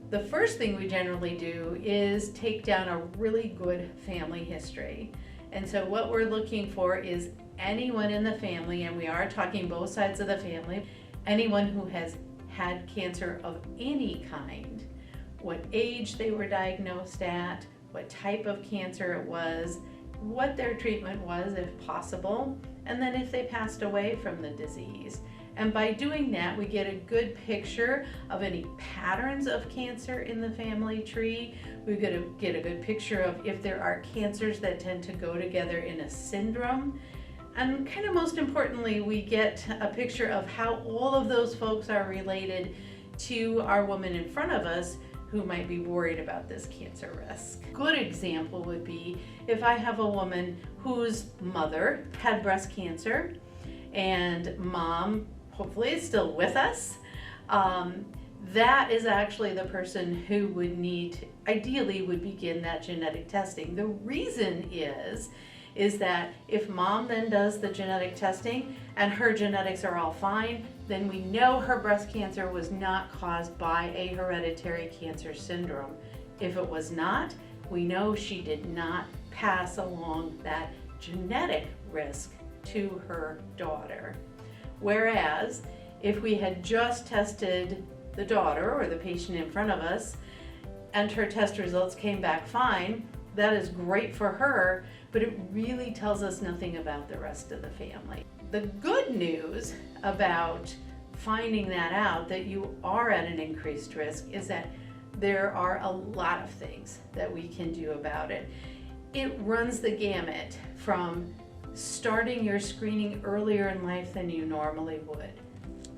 The first thing we generally do is take down a really good family history. And so what we're looking for is anyone in the family, and we are talking both sides of the family, anyone who has had cancer of any kind, what age they were diagnosed at, what type of cancer it was, what their treatment was if possible, and then if they passed away from the disease. And by doing that, we get a good picture of any patterns of cancer in the family tree. We get a good picture of if there are cancers that tend to go together in a syndrome. And kind of most importantly, we get a picture of how all of those folks are related to our woman in front of us who might be worried about this cancer risk. Good example would be if I have a woman whose mother had breast cancer and mom hopefully is still with us. That is actually the person who would ideally would begin that genetic testing. The reason is that if mom then does the genetic testing and her genetics are all fine, then we know her breast cancer was not caused by a hereditary cancer syndrome. If it was not, we know she did not pass along that genetic risk to her daughter. Whereas if we had just tested the daughter or the patient in front of us and her test results came back fine, that is great for her, but it really tells us nothing about the rest of the family. The good news about finding that out, that you are at an increased risk, is that there are a lot of things that we can do about it. It runs the gamut from starting your screening earlier in life than you normally would,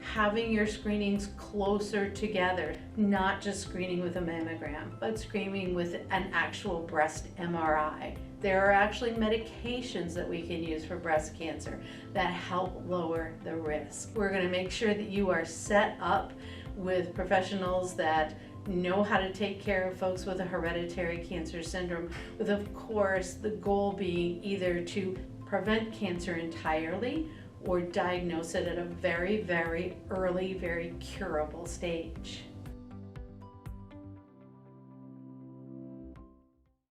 having your screenings closer together, not just screening with a mammogram, but screening with an actual breast MRI. There are actually medications that we can use for breast cancer that help lower the risk. We're going to make sure that you are set up with professionals that know how to take care of folks with a hereditary cancer syndrome, with of course the goal being either to prevent cancer entirely or diagnose it at a very, very early, very curable stage.